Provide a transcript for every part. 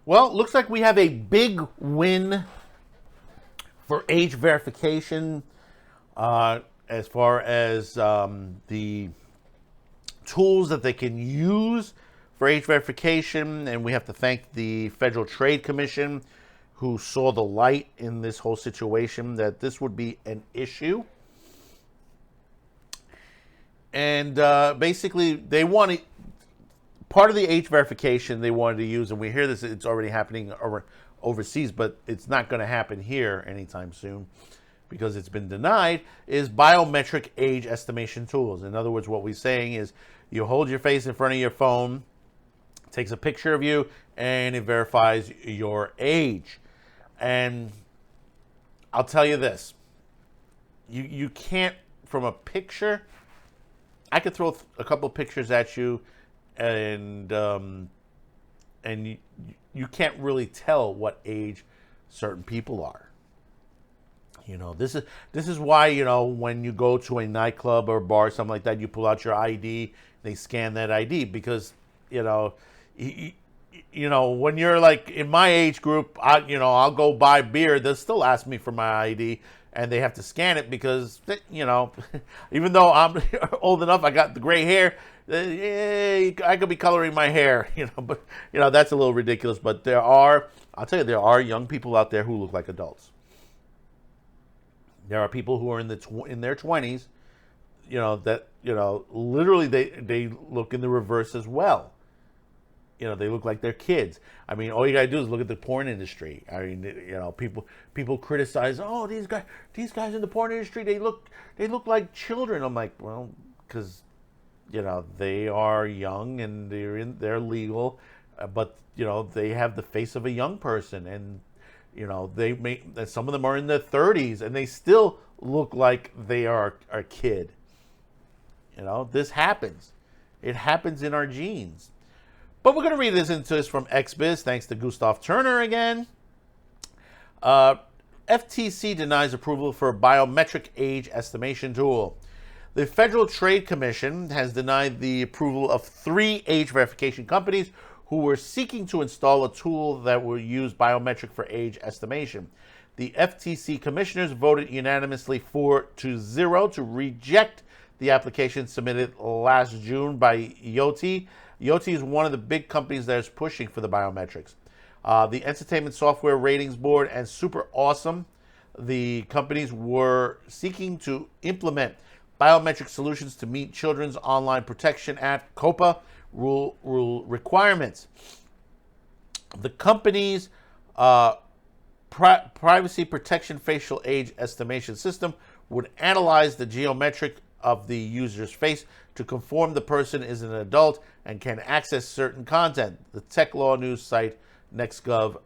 Well, it looks like we have a big win for age verification as far as the tools that they can use for age verification. And we have to thank the Federal Trade Commission who saw the light in this whole situation that this would be an issue. And basically, they wanted part of the age verification they wanted to use, and we hear this, it's already happening overseas, but it's not going to happen here anytime soon because it's been denied, is biometric age estimation tools. In other words, what we're saying is you hold your face in front of your phone, takes a picture of you, and it verifies your age. And I'll tell you this, you can't, from a picture, I could throw a couple pictures at you, and you can't really tell what age certain people are. You know, this is why, you know, when you go to a nightclub or bar, something like that, you pull out your ID, they scan that ID because, you know, when you're like in my age group, I'll go buy beer, they'll still ask me for my ID. And they have to scan it because, you know, even though I'm old enough, I got the gray hair, I could be coloring my hair, you know, but, you know, that's a little ridiculous. But I'll tell you, there are young people out there who look like adults. There are people who are in their 20s, you know, that, you know, literally they look in the reverse as well. You know, they look like they're kids. I mean, all you gotta do is look at the porn industry. I mean, you know, people criticize, oh, these guys in the porn industry, they look like children. I'm like, well, because, you know, they are young and they're legal, but, you know, they have the face of a young person, and, you know, some of them are in their 30s and they still look like they are a kid. You know, this happens. It happens in our genes. But we're going to read this into this from XBiz, thanks to Gustav Turner again. FTC denies approval for a biometric age estimation tool. The Federal Trade Commission has denied the approval of 3 age verification companies who were seeking to install a tool that will use biometric for age estimation. The FTC commissioners voted unanimously 4-0 to reject the application submitted last June by Yoti. Yoti is one of the big companies that is pushing for the biometrics. The Entertainment Software Ratings Board and Super Awesome, the companies were seeking to implement biometric solutions to meet Children's Online Protection Act, COPA, rule requirements. The company's privacy protection facial age estimation system would analyze the geometric of the user's face to confirm the person is an adult and can access certain content, the tech law news site NextGov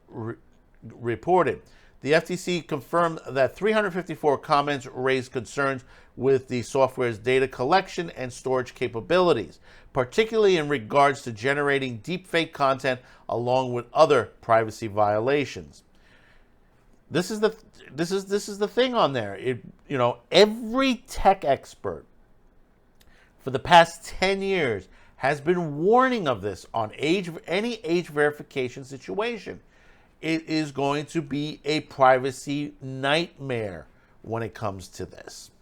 reported. The FTC confirmed that 354 comments raised concerns with the software's data collection and storage capabilities, particularly in regards to generating deepfake content along with other privacy violations. This is the thing on there. Every tech expert for the past 10 years has been warning of this on any age verification situation. It is going to be a privacy nightmare when it comes to this.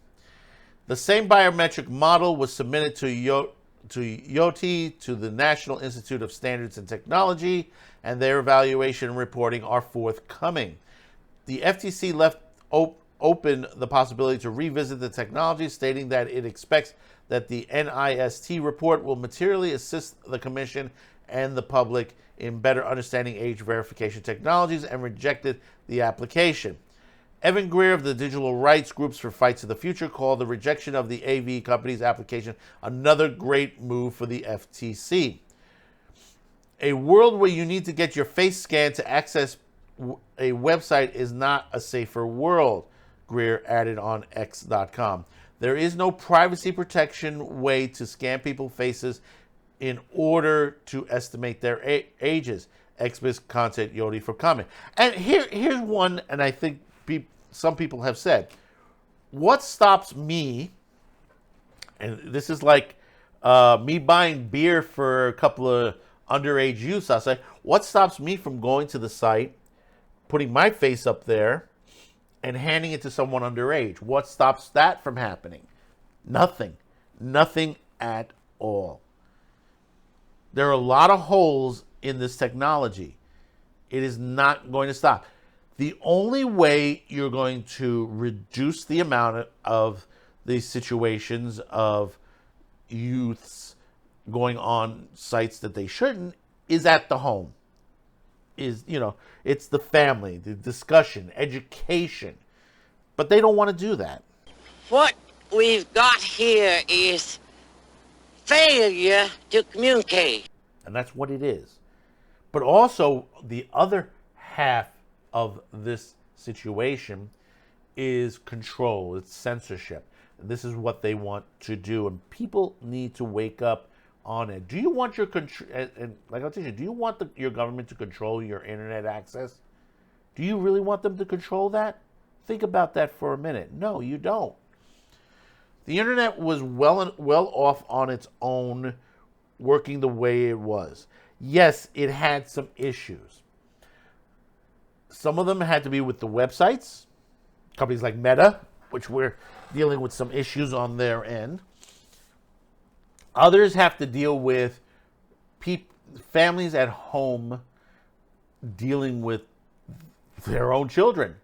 The same biometric model was submitted to Yoti, to the National Institute of Standards and Technology, and their evaluation and reporting are forthcoming. The FTC left open the possibility to revisit the technology, stating that it expects that the NIST report will materially assist the Commission and the public in better understanding age verification technologies, and rejected the application. Evan Greer of the Digital Rights Groups for Fights of the Future called the rejection of the AV company's application another great move for the FTC. A world where you need to get your face scanned to access a website is not a safer world, Greer added on X.com. There is no privacy protection way to scan people's faces in order to estimate their ages. XBiz content Yoti for comment. And here's one, and I think some people have said, what stops me, and this is like me buying beer for a couple underage use, I'll say, what stops me from going to the site, putting my face up there, and handing it to someone underage? What stops that from happening? Nothing. Nothing at all. There are a lot of holes in this technology. It is not going to stop. The only way you're going to reduce the amount of these situations of youths going on sites that they shouldn't is at the home. It's the family, the discussion, education. But they don't want to do that. What we've got here is failure to communicate. And that's what it is. But also, the other half of this situation is control. It's censorship. And this is what they want to do. And people need to wake up on it. Do you want your and like I'll tell you, do you want your government to control your internet access? Do you really want them to control that? Think about that for a minute. No, you don't. The internet was well off on its own, working the way it was. Yes, it had some issues. Some of them had to be with the websites, companies like Meta, which we're dealing with some issues on their end. Others have to deal with families at home dealing with their own children.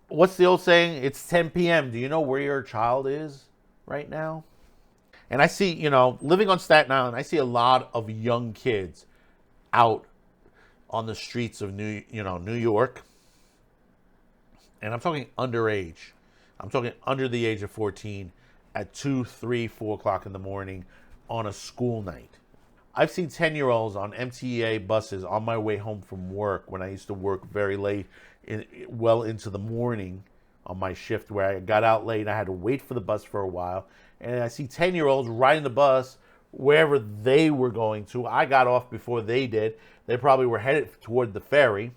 What's the old saying? It's 10 p.m. Do you know where your child is right now? And I see, living on Staten Island, I see a lot of young kids out on the streets of New York. And I'm talking underage. I'm talking under the age of 14 at 2, 3, 4 o'clock in the morning on a school night. I've seen 10-year-olds on MTA buses on my way home from work when I used to work very late, well into the morning on my shift where I got out late. I had to wait for the bus for a while. And I see 10-year-olds riding the bus wherever they were going to. I got off before they did. They probably were headed toward the ferry.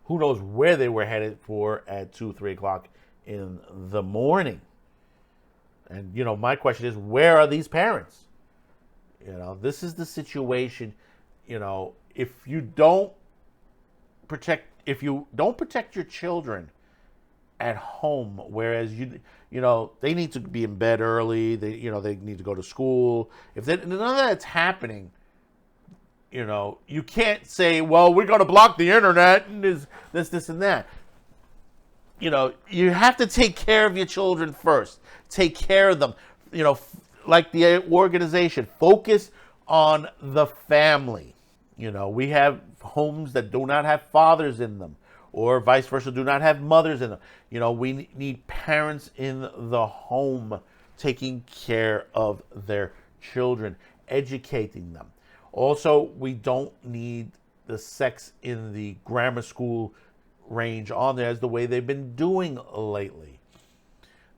Who knows where they were headed for at 2, 3 o'clock in the morning. And, my question is, where are these parents? This is the situation. If you don't protect your children at home, whereas they need to be in bed early, they need to go to school. If none of that's happening, you can't say, well, we're going to block the internet and this and that. You have to take care of your children first. Take care of them. Like the organization, focus on the family. We have homes that do not have fathers in them, or vice versa, do not have mothers in them. We need parents in the home taking care of their children, educating them. Also, we don't need the sex in the grammar school range on there as the way they've been doing lately.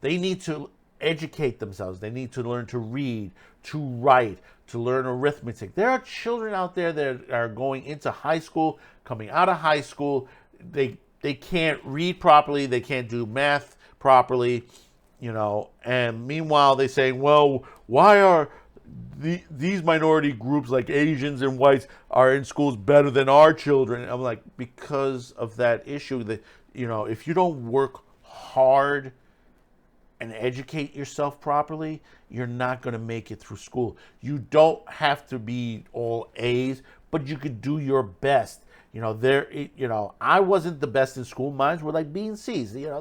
They need to educate themselves. They need to learn to read, to write, to learn arithmetic. There are children out there that are going into high school, coming out of high school. They can't read properly. They can't do math properly, and meanwhile they say, well, why are these minority groups like Asians and whites are in schools better than our children? I'm like, because of that issue that, if you don't work hard and educate yourself properly, you're not going to make it through school. You don't have to be all A's, but you could do your best. I wasn't the best in school. Mine were like B and C's. I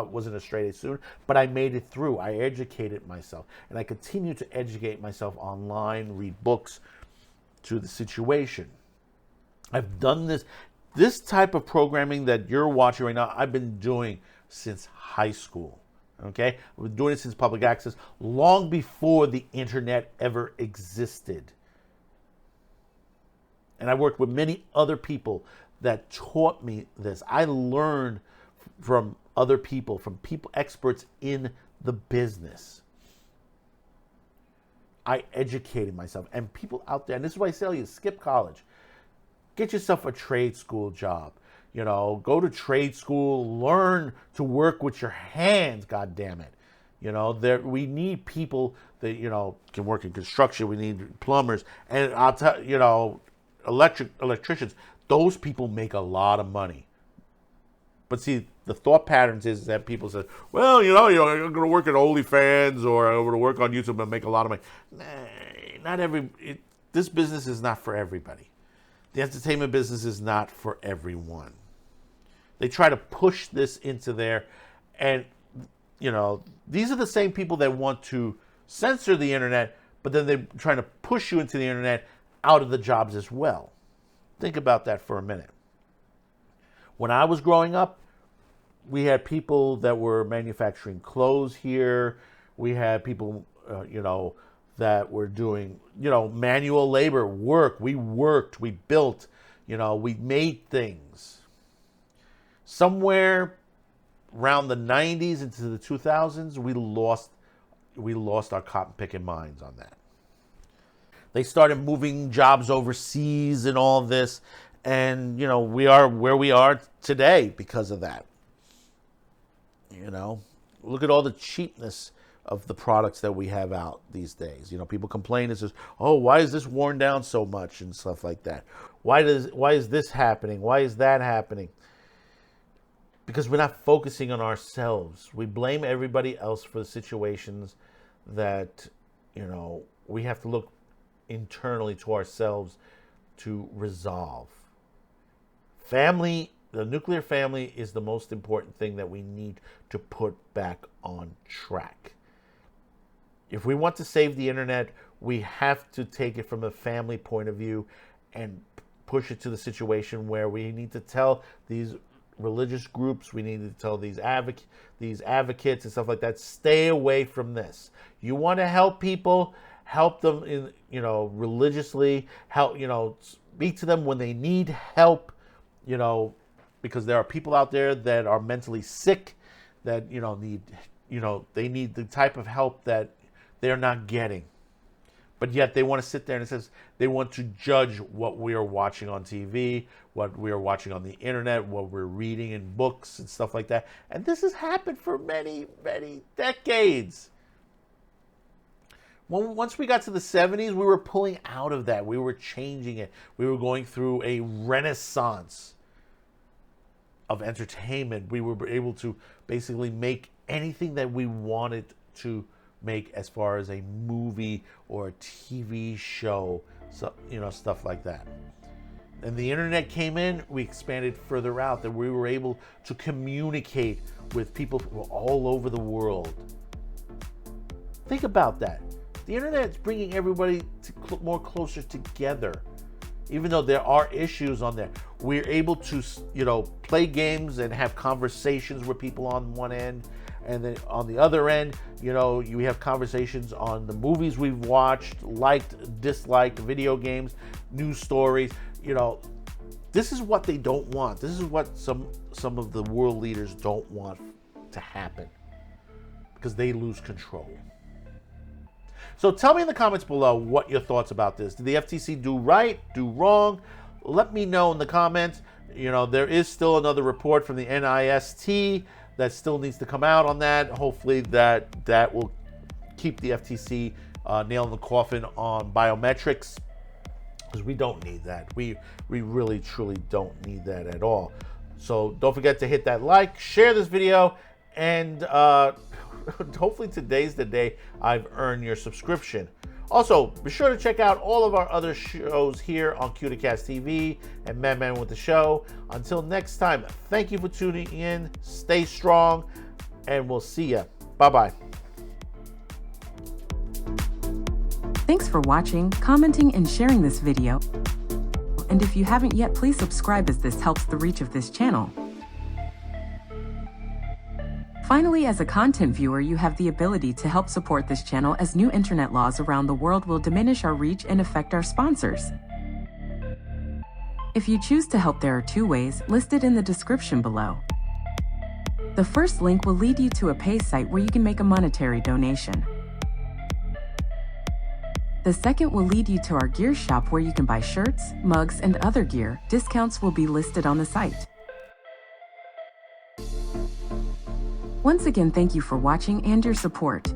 wasn't a straight A student, but I made it through. I educated myself, and I continue to educate myself online, read books to the situation. I've done this type of programming that you're watching right now. I've been doing since high school. Okay, I've been doing it since public access, long before the internet ever existed. And I worked with many other people that taught me this. I learned from other people, from experts in the business. I educated myself. And people out there, and this is why I tell you, skip college. Get yourself a trade school job. Go to trade school, learn to work with your hands, God damn it. We need people that can work in construction. We need plumbers, and I'll tell electricians. Those people make a lot of money. But see, the thought patterns is that people say, well, I'm going to work at OnlyFans or I'm going to work on YouTube and make a lot of money. Nah, this business is not for everybody. The entertainment business is not for everyone. They try to push this into there, and these are the same people that want to censor the internet, but then they're trying to push you into the internet out of the jobs as well. Think about that for a minute. When I was growing up, we had people that were manufacturing clothes here. We had people, that were doing, manual labor work. We worked, we built, we made things. Somewhere around the 90s into the 2000s, we lost our cotton picking minds on that. They started moving jobs overseas and all this, and we are where we are today because of that. Look at all the cheapness of the products that we have out these days. People complain and says, "Oh, why is this worn down so much?" and stuff like that. Why is this happening? Why is that happening? Because we're not focusing on ourselves. We blame everybody else for the situations that, we have to look internally to ourselves to resolve. Family, the nuclear family, is the most important thing that we need to put back on track. If we want to save the internet, we have to take it from a family point of view and push it to the situation where we need to tell these religious groups, we need to tell these advocates and stuff like that, stay away from this. You want to help people, help them in, religiously, help, speak to them when they need help, because there are people out there that are mentally sick, that, they need the type of help that they're not getting. But yet they want to sit there and it says they want to judge what we are watching on TV, what we are watching on the internet, what we're reading in books and stuff like that. And this has happened for many, many decades. Once we got to the 70s, we were pulling out of that. We were changing it. We were going through a renaissance of entertainment. We were able to basically make anything that we wanted to make as far as a movie or a TV show, so, stuff like that. And the internet came in, we expanded further out, that we were able to communicate with people from all over the world. Think about that. The internet is bringing everybody more closer together. Even though there are issues on there, we're able to, play games and have conversations with people on one end, and then on the other end, you have conversations on the movies we've watched, liked, disliked, video games, news stories. This is what they don't want. This is what some of the world leaders don't want to happen, because they lose control. So tell me in the comments below what your thoughts about this. Did the FTC do right, do wrong? Let me know in the comments. There is still another report from the NIST that still needs to come out on that. Hopefully that will keep the FTC nail in the coffin on biometrics, because we don't need that. We really, truly don't need that at all. So don't forget to hit that like, share this video, and hopefully today's the day I've earned your subscription. Also, be sure to check out all of our other shows here on Cuticast TV and Man with the Show. Until next time, thank you for tuning in. Stay strong, and we'll see ya. Bye-bye. Thanks for watching, commenting, and sharing this video. And if you haven't yet, please subscribe, as this helps the reach of this channel. Finally, as a content viewer, you have the ability to help support this channel, as new internet laws around the world will diminish our reach and affect our sponsors. If you choose to help, there are two ways listed in the description below. The first link will lead you to a pay site where you can make a monetary donation. The second will lead you to our gear shop where you can buy shirts, mugs, and other gear. Discounts will be listed on the site. Once again, thank you for watching and your support.